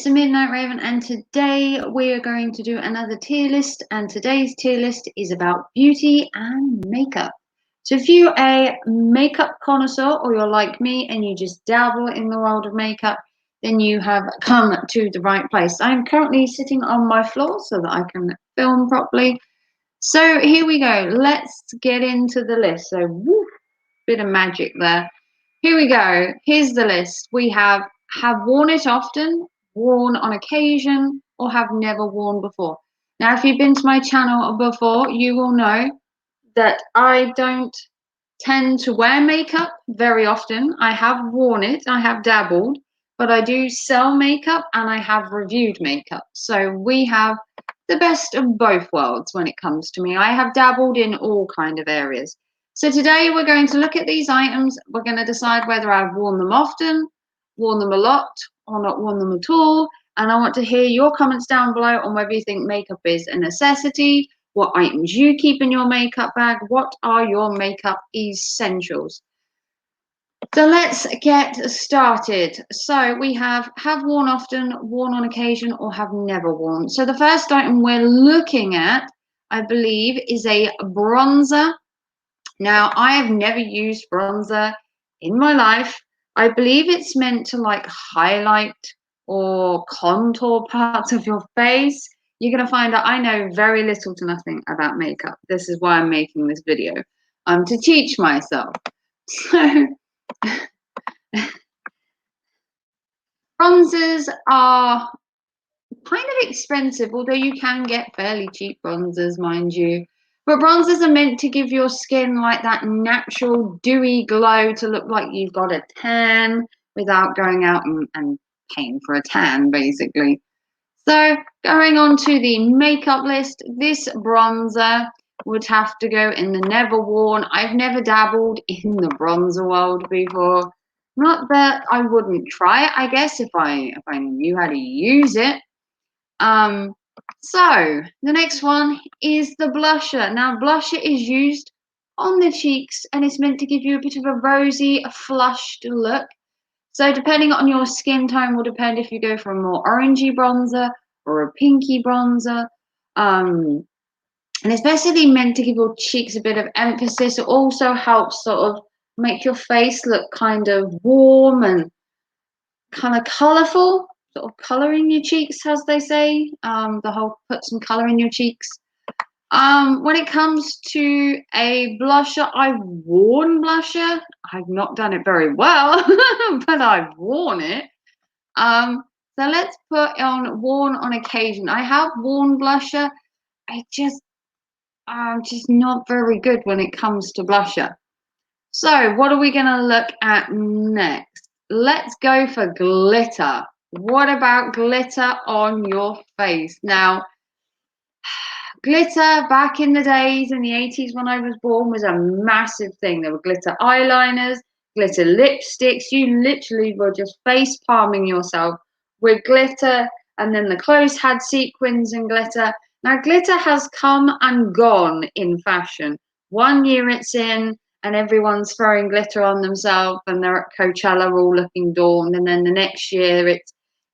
it's the Midnight Raven, and today we are going to do another tier list, and today's tier list is about beauty and makeup. So if you're a makeup connoisseur or you're like me and you just dabble in the world of makeup, then you have come to the right place. I'm currently sitting on my floor so that I can film properly. So here we go. Let's get into the list. So woo, bit of magic there. Here we go. Here's the list. We have worn it often, worn on occasion, or have never worn before. Now, if you've been to my channel before, you will know that I don't tend to wear makeup very often. I have worn it, I have dabbled, but I do sell makeup and I have reviewed makeup. So we have the best of both worlds when it comes to me. I have dabbled in all kind of areas. So today we're going to look at these items. We're going to decide whether I've worn them often, worn them a lot, or not worn them at all. And I want to hear your comments down below on whether you think makeup is a necessity, what items you keep in your makeup bag, what are your makeup essentials. So let's get started. So we have worn often, worn on occasion, or have never worn. So the first item we're looking at, I believe, is a bronzer. Now, I have never used bronzer in my life. I believe it's meant to like highlight or contour parts of your face. You're going to find out I know very little to nothing about makeup. This is why I'm making this video, to teach myself. So bronzers are kind of expensive, although you can get fairly cheap bronzers, mind you. But bronzers are meant to give your skin like that natural dewy glow to look like you've got a tan without going out and paying for a tan, basically. So going on to the makeup list, this bronzer would have to go in the never worn. I've never dabbled in the bronzer world before. Not that I wouldn't try it, I guess, if I knew how to use it. So the next one is the blusher. Now, blusher is used on the cheeks and it's meant to give you a bit of a rosy, flushed look. So depending on your skin tone will depend if you go for a more orangey bronzer or a pinky bronzer. And it's basically meant to give your cheeks a bit of emphasis. It also helps sort of make your face look kind of warm and kind of colourful, sort of colouring your cheeks, as they say. The whole put some colour in your cheeks. When it comes to a blusher, I've worn blusher. I've not done it very well, but I've worn it. So let's put on worn on occasion. I have worn blusher. I'm just not very good when it comes to blusher. So what are we going to look at next? Let's go for glitter. What about glitter on your face? Now, glitter back in the days in the 80s when I was born was a massive thing. There were glitter eyeliners, glitter lipsticks. You literally were just face palming yourself with glitter, and then the clothes had sequins and glitter. Now, glitter has come and gone in fashion. 1 year it's in, and everyone's throwing glitter on themselves, and they're at Coachella all looking dawned. And then the next year,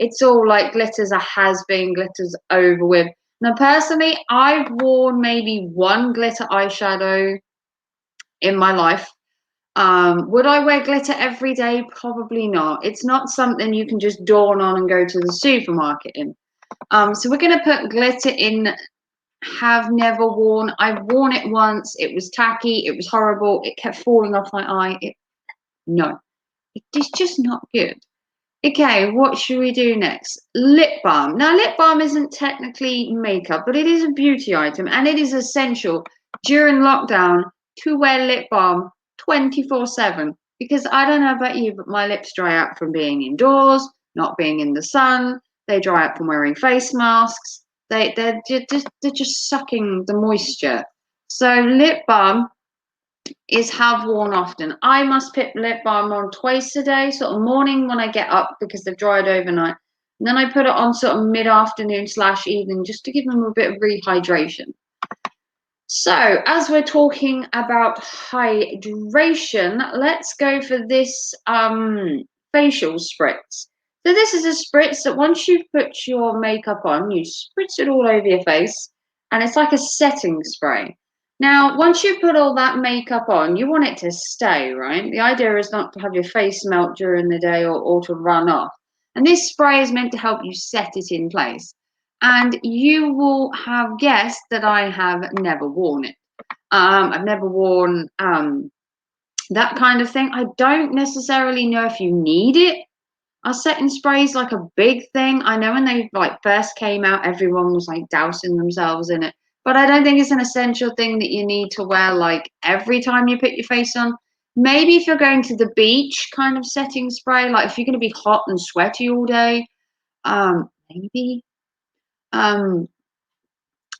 it's all like glitter's a has-been, glitter's over with. Now, personally, I've worn maybe one glitter eyeshadow in my life. Would I wear glitter every day? Probably not. It's not something you can just dawn on and go to the supermarket in. So we're going to put glitter in have never worn. I've worn it once. It was tacky. It was horrible. It kept falling off my eye. No, it's just not good. Okay, what should we do next? Lip balm. Now, lip balm isn't technically makeup, but it is a beauty item, and it is essential during lockdown to wear lip balm 24/7. Because I don't know about you, but my lips dry out from being indoors, not being in the sun. They dry out from wearing face masks. They're just sucking the moisture. So lip balm is have worn often. I must put lip balm on twice a day, sort of morning when I get up because they've dried overnight. And then I put it on sort of mid-afternoon / evening just to give them a bit of rehydration. So as we're talking about hydration, let's go for this facial spritz. So this is a spritz that once you put your makeup on, you spritz it all over your face, and it's like a setting spray. Now, once you put all that makeup on, you want it to stay, right? The idea is not to have your face melt during the day or to run off. And this spray is meant to help you set it in place. And you will have guessed that I have never worn it. I've never worn that kind of thing. I don't necessarily know if you need it. Are setting sprays like a big thing? I know when they like first came out, everyone was like dousing themselves in it, but I don't think it's an essential thing that you need to wear like every time you put your face on. Maybe if you're going to the beach, kind of setting spray, like if you're going to be hot and sweaty all day, maybe. Um,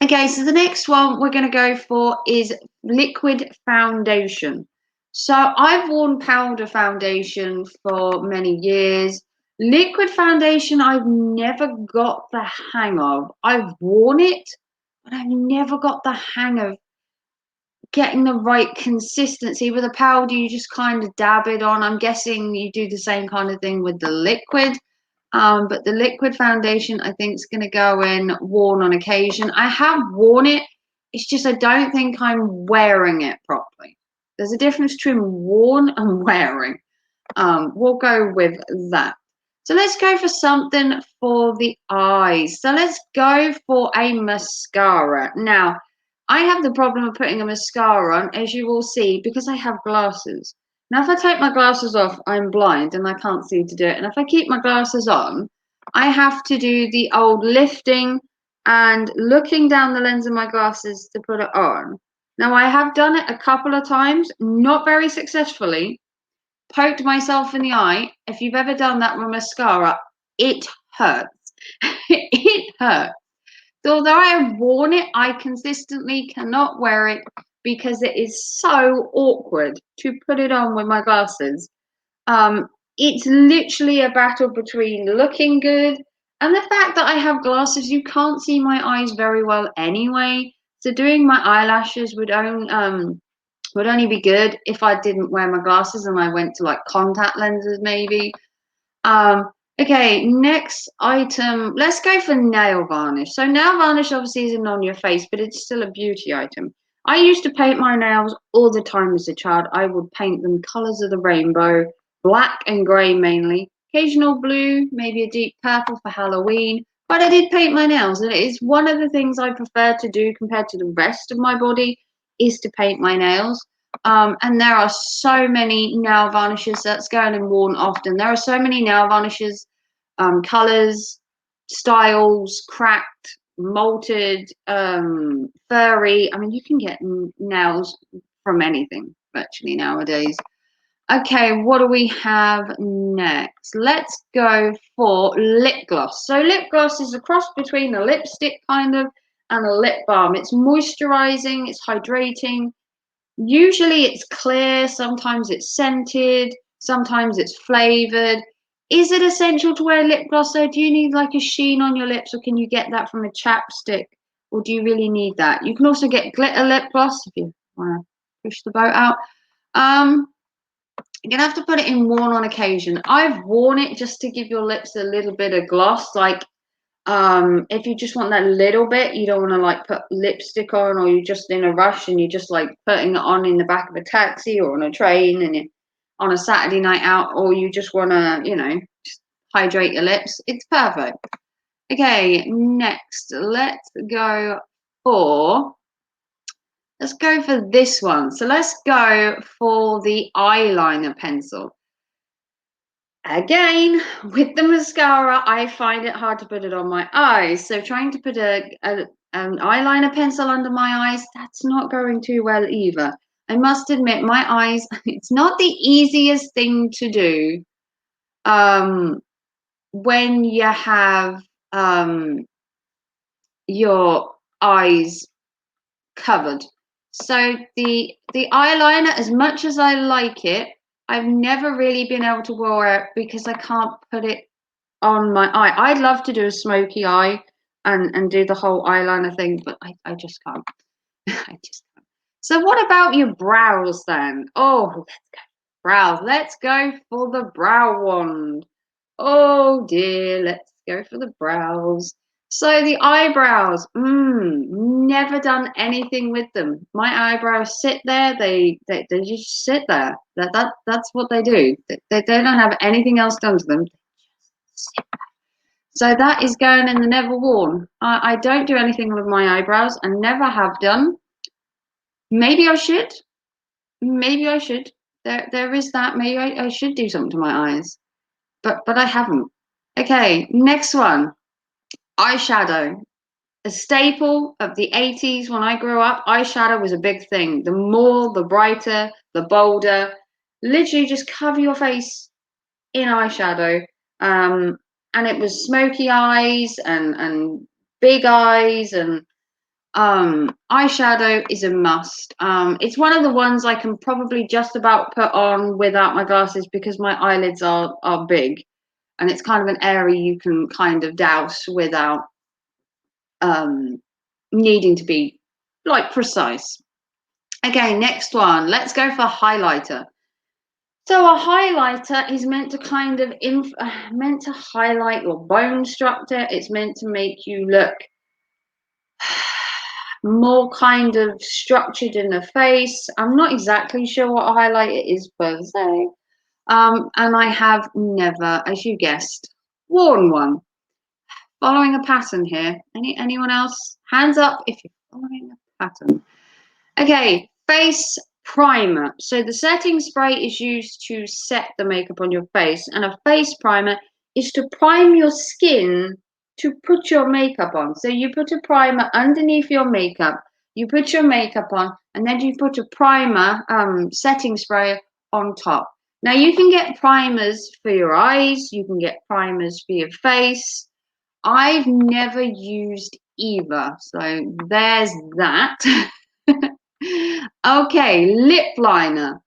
Okay, so the next one we're going to go for is liquid foundation. So I've worn powder foundation for many years. Liquid foundation, I've never got the hang of. I've worn it, but I've never got the hang of getting the right consistency. With a powder, you just kind of dab it on. I'm guessing you do the same kind of thing with the liquid. But the liquid foundation, I think, is going to go in worn on occasion. I have worn it. It's just I don't think I'm wearing it properly. There's a difference between worn and wearing. We'll go with that. So let's go for something for the eyes. So let's go for a mascara. Now, I have the problem of putting a mascara on, as you will see, because I have glasses. Now, if I take my glasses off, I'm blind and I can't see to do it. And if I keep my glasses on, I have to do the old lifting and looking down the lens of my glasses to put it on. Now, I have done it a couple of times, not very successfully, poked myself in the eye. If you've ever done that with mascara, it hurts. It hurts. So although I have worn it, I consistently cannot wear it because it is so awkward to put it on with my glasses. Um, it's literally a battle between looking good and the fact that I have glasses. You can't see my eyes very well anyway. So doing my eyelashes would only be good if I didn't wear my glasses and I went to like contact lenses maybe. Um, okay, next item. Let's go for nail varnish. So nail varnish obviously isn't on your face, but it's still a beauty item. I used to paint my nails all the time as a child. I would paint them colors of the rainbow, black and grey mainly, occasional blue, maybe a deep purple for Halloween. But I did paint my nails, and it is one of the things I prefer to do compared to the rest of my body is to paint my nails. And there are so many nail varnishes that's going and worn often. There are so many nail varnishes, colors, styles, cracked, molted, furry. I mean, you can get nails from anything virtually nowadays. Okay, what do we have next? Let's go for lip gloss. So lip gloss is a cross between a lipstick kind of and a lip balm. It's moisturizing, it's hydrating. Usually it's clear, sometimes it's scented, sometimes it's flavored. Is it essential to wear lip gloss though? Do you need like a sheen on your lips, or can you get that from a chapstick? Or do you really need that? You can also get glitter lip gloss if you want to push the boat out. You're gonna have to put it in worn on occasion. I've worn it just to give your lips a little bit of gloss, like if you just want that little bit, you don't want to like put lipstick on, or you're just in a rush and you're just like putting it on in the back of a taxi or on a train and you're on a Saturday night out, or you just want to, just hydrate your lips. It's perfect. Okay, next, for let's go for this one. So let's go for the eyeliner pencil. Again, with the mascara, I find it hard to put it on my eyes. So trying to put an eyeliner pencil under my eyes, that's not going too well either. I must admit, my eyes, it's not the easiest thing to do when you have your eyes covered. So the eyeliner, as much as I like it, I've never really been able to wear it because I can't put it on my eye. I'd love to do a smoky eye and do the whole eyeliner thing, but I just can't. I just can't. So what about your brows then? Oh, let's go brows. Let's go for the brow wand. Oh dear, let's go for the brows. So the eyebrows, never done anything with them. My eyebrows sit there, they just sit there. That's what they do. They don't have anything else done to them. So that is going in the never worn. I don't do anything with my eyebrows and never have done. Maybe I should. Maybe I should. There is that. Maybe I should do something to my eyes. But I haven't. Okay, next one. Eyeshadow. A staple of the 80s when I grew up, eyeshadow was a big thing. The more, the brighter, the bolder. Literally just cover your face in eyeshadow. And it was smoky eyes and big eyes and eyeshadow is a must. It's one of the ones I can probably just about put on without my glasses because my eyelids are big, and it's kind of an area you can kind of douse without needing to be like precise. Okay, next one. Let's go for highlighter. So a highlighter is meant to kind of meant to highlight your bone structure. It's meant to make you look more kind of structured in the face. I'm not exactly sure what a highlighter is per se. And I have never, as you guessed, worn one. Following a pattern here. Anyone else? Hands up if you're following a pattern. Okay, face primer. So the setting spray is used to set the makeup on your face, and a face primer is to prime your skin to put your makeup on. So you put a primer underneath your makeup, you put your makeup on, and then you put a primer, setting spray on top. Now you can get primers for your eyes, you can get primers for your face. I've never used either, so there's that. Okay, lip liner.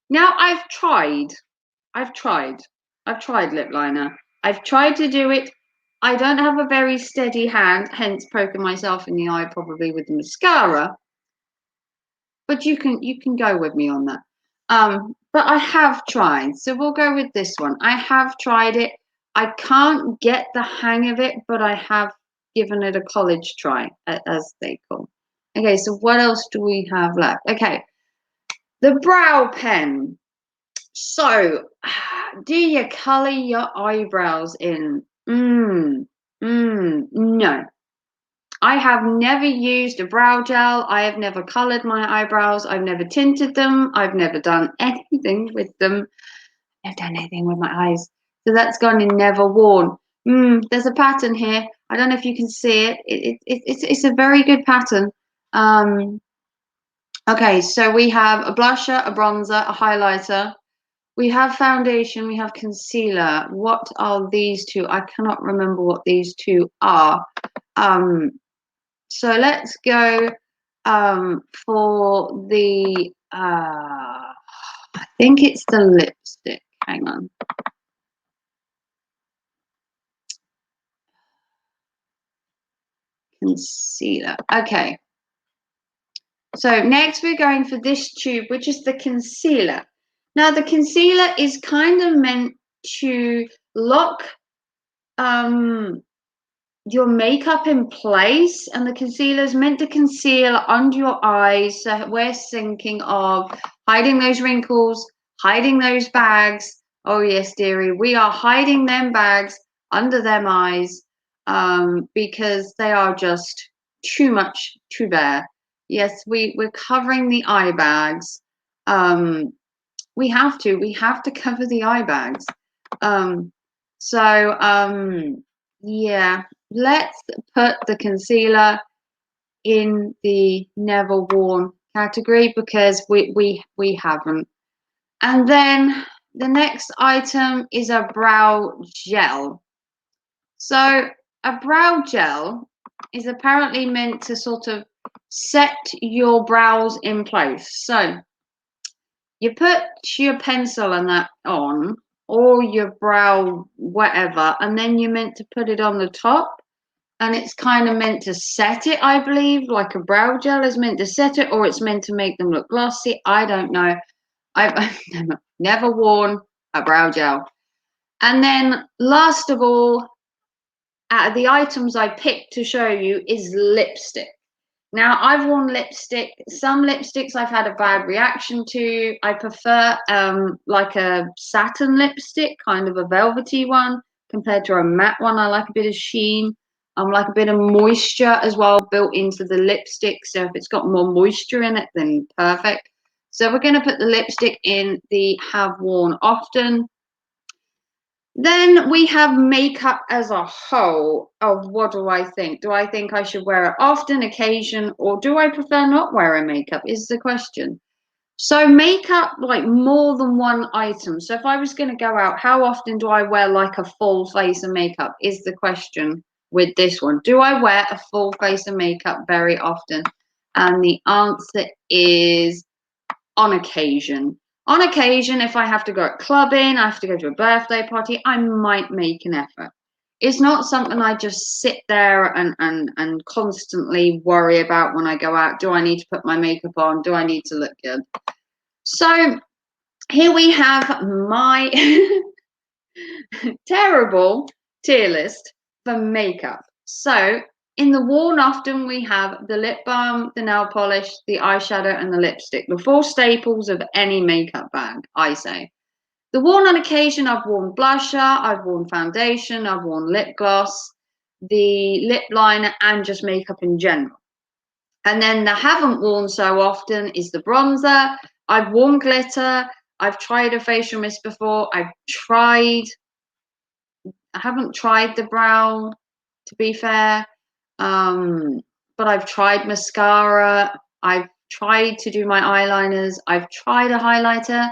Now I've tried, lip liner. I've tried to do it. I don't have a very steady hand, hence poking myself in the eye probably with the mascara. But you can go with me on that. But I have tried, so we'll go with this one. I have tried it. I can't get the hang of it, but I have given it a college try, as they call. Okay, so what else do we have left? Okay, the brow pen. So, do you color your eyebrows in? No. I have never used a brow gel. I have never colored my eyebrows. I've never tinted them. I've never done anything with them. I've done anything with my eyes. So that's gone in never worn. There's a pattern here. I don't know if you can see it. It's a very good pattern. Okay, so we have a blusher, a bronzer, a highlighter. We have foundation, we have concealer. What are these two? I cannot remember what these two are. So let's go for the, I think it's the lipstick. Hang on. Concealer. Okay. So next we're going for this tube, which is the concealer. Now the concealer is kind of meant to lock your makeup in place, and the concealer is meant to conceal under your eyes. So we're thinking of hiding those wrinkles, hiding those bags. Oh yes, dearie, we are hiding them bags under them eyes because they are just too much too bare. Yes, we're covering the eye bags. We have to cover the eye bags. Yeah, let's put the concealer in the never worn category because we haven't. And then the next item is a brow gel. So a brow gel is apparently meant to sort of set your brows in place. So you put your pencil and that on, or your brow, whatever, and then you're meant to put it on the top, and it's kind of meant to set it, I believe, like a brow gel is meant to set it, or it's meant to make them look glossy. I don't know. I've never worn a brow gel. And then last of all, out of the items I picked to show you is lipstick. Now, I've worn lipstick. Some lipsticks I've had a bad reaction to. I prefer like a satin lipstick, kind of a velvety one, compared to a matte one. I like a bit of sheen. Like a bit of moisture as well built into the lipstick. So if it's got more moisture in it, then perfect. So we're going to put the lipstick in the have worn often. Then we have makeup as a whole. Of what do I think? Do I think I should wear it often, occasion, or do I prefer not wearing makeup? Is the question. So makeup, like more than one item. So if I was going to go out, how often do I wear like a full face of makeup? Is the question with this one. Do I wear a full face of makeup very often? And the answer is on occasion. On occasion, if I have to go clubbing, I have to go to a birthday party, I might make an effort. It's not something I just sit there and constantly worry about when I go out. Do I need to put my makeup on? Do I need to look good? So here we have my terrible tier list for makeup. So in the worn often, we have the lip balm, the nail polish, the eyeshadow, and the lipstick. The four staples of any makeup bag, I say. The worn on occasion, I've worn blusher, I've worn foundation, I've worn lip gloss, the lip liner, and just makeup in general. And then the haven't worn so often is the bronzer. I've worn glitter. I've tried a facial mist before. I haven't tried the brow, to be fair. But I've tried mascara. I've tried to do my eyeliners. I've tried a highlighter.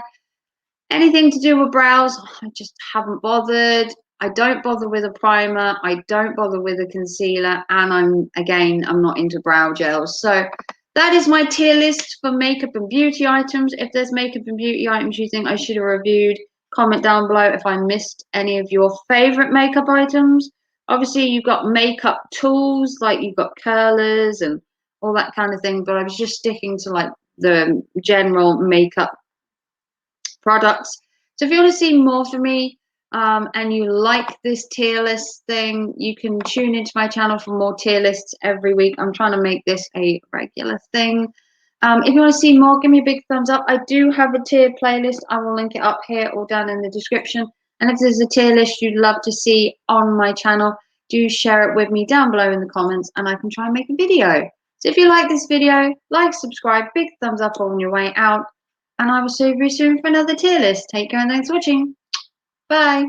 Anything to do with brows, I just haven't bothered. I don't bother with a primer. I don't bother with a concealer. And I'm not into brow gels. So that is my tier list for makeup and beauty items. If there's makeup and beauty items you think I should have reviewed, comment down below if I missed any of your favorite makeup items. Obviously, you've got makeup tools, like you've got curlers and all that kind of thing. But I was just sticking to like the general makeup products. So if you want to see more from me and you like this tier list thing, you can tune into my channel for more tier lists every week. I'm trying to make this a regular thing. If you want to see more, give me a big thumbs up. I do have a tier playlist. I will link it up here or down in the description. And if there's a tier list you'd love to see on my channel, do share it with me down below in the comments and I can try and make a video. So if you like this video, like, subscribe, big thumbs up on your way out. And I will see you very soon for another tier list. Take care and thanks for watching. Bye.